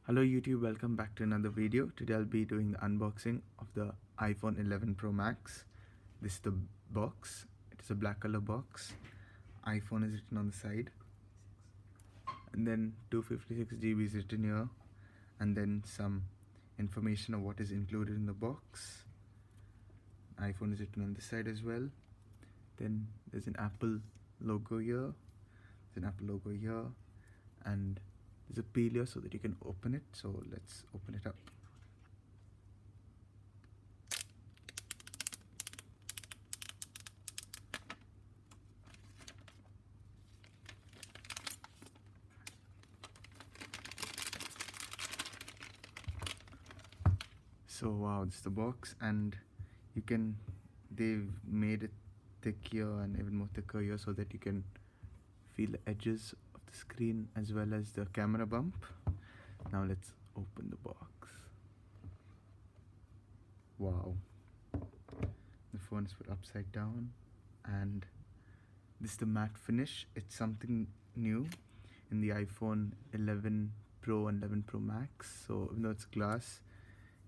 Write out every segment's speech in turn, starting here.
Hello YouTube, welcome back to another video. Today I'll be doing the unboxing of the iPhone 11 Pro Max. This is the box. It is a black color box. iPhone is written on the side. And then 256 GB is written here. And then some information of what is included in the box. iPhone is written on this side as well. Then there's an Apple logo here. There's an Apple logo here. And there's a peel here so that you can open it. So let's open it up. So wow, this is the box, and they've made it thick here and even more thicker here so that you can feel the edges of the screen as well as the camera bump. Now let's open the box. Wow, the phone is put upside down, and this is the matte finish. It's something new in the iPhone 11 Pro and 11 Pro Max. So even though it's glass,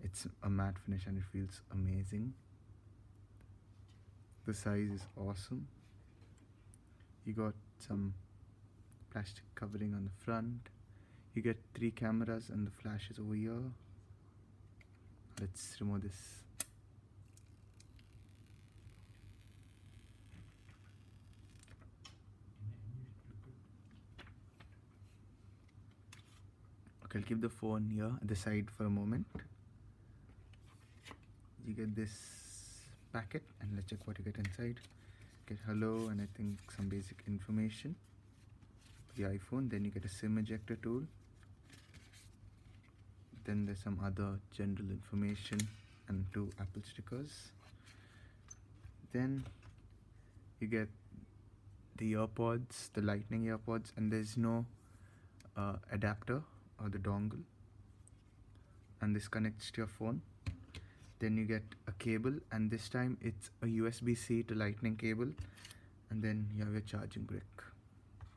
it's a matte finish and it feels amazing. The size is awesome. You got some plastic covering on the front. You get 3 cameras and the flash is over here. Let's remove this. Okay, I'll keep the phone here at the side for a moment. You get this packet, and let's check what you get inside. Get hello and I think some basic information for the iPhone. Then you get a SIM ejector tool. Then there's some other general information and 2 Apple stickers. Then you get the earpods, the lightning earpods, and there's no adapter or the dongle, and this connects to your phone. Then you get a cable, and this time it's a USB-C to lightning cable, and then you have your charging brick.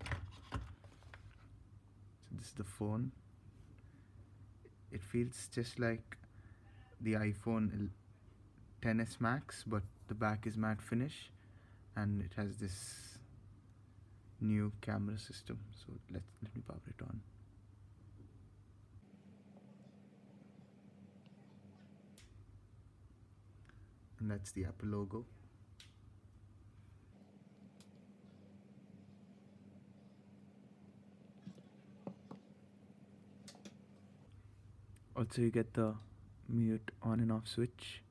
So this is the phone. It feels just like the iPhone XS Max, but the back is matte finish and it has this new camera system. So let me power it on. And that's the Apple logo. Also you get the mute on and off switch,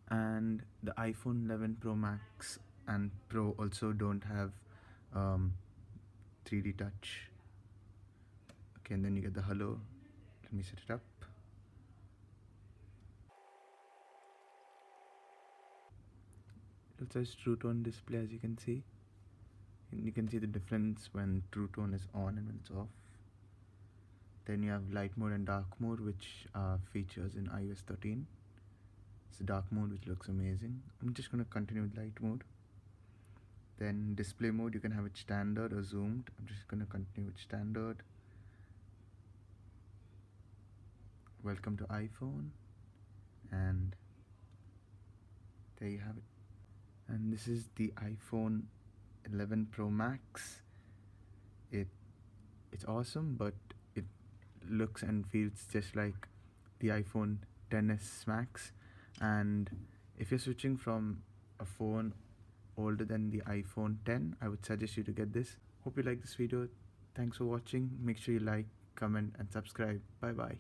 and the iPhone 11 Pro Max and Pro also don't have 3D touch. Okay, and then you get the hello. Let me set it up. It also has True Tone display, as you can see. And you can see the difference when True Tone is on and when it's off. Then you have light mode and dark mode, which features in iOS 13. It's the dark mode, which looks amazing. I'm just going to continue with light mode. Then display mode, you can have it standard or zoomed. I'm just going to continue with standard. Welcome to iPhone, and there you have it. And this is the iPhone 11 Pro Max. It's awesome, but it looks and feels just like the iPhone XS Max. And if you're switching from a phone older than the iPhone 10, I would suggest you to get this. Hope you like this video. Thanks for watching. Make sure you like, comment and subscribe. Bye bye.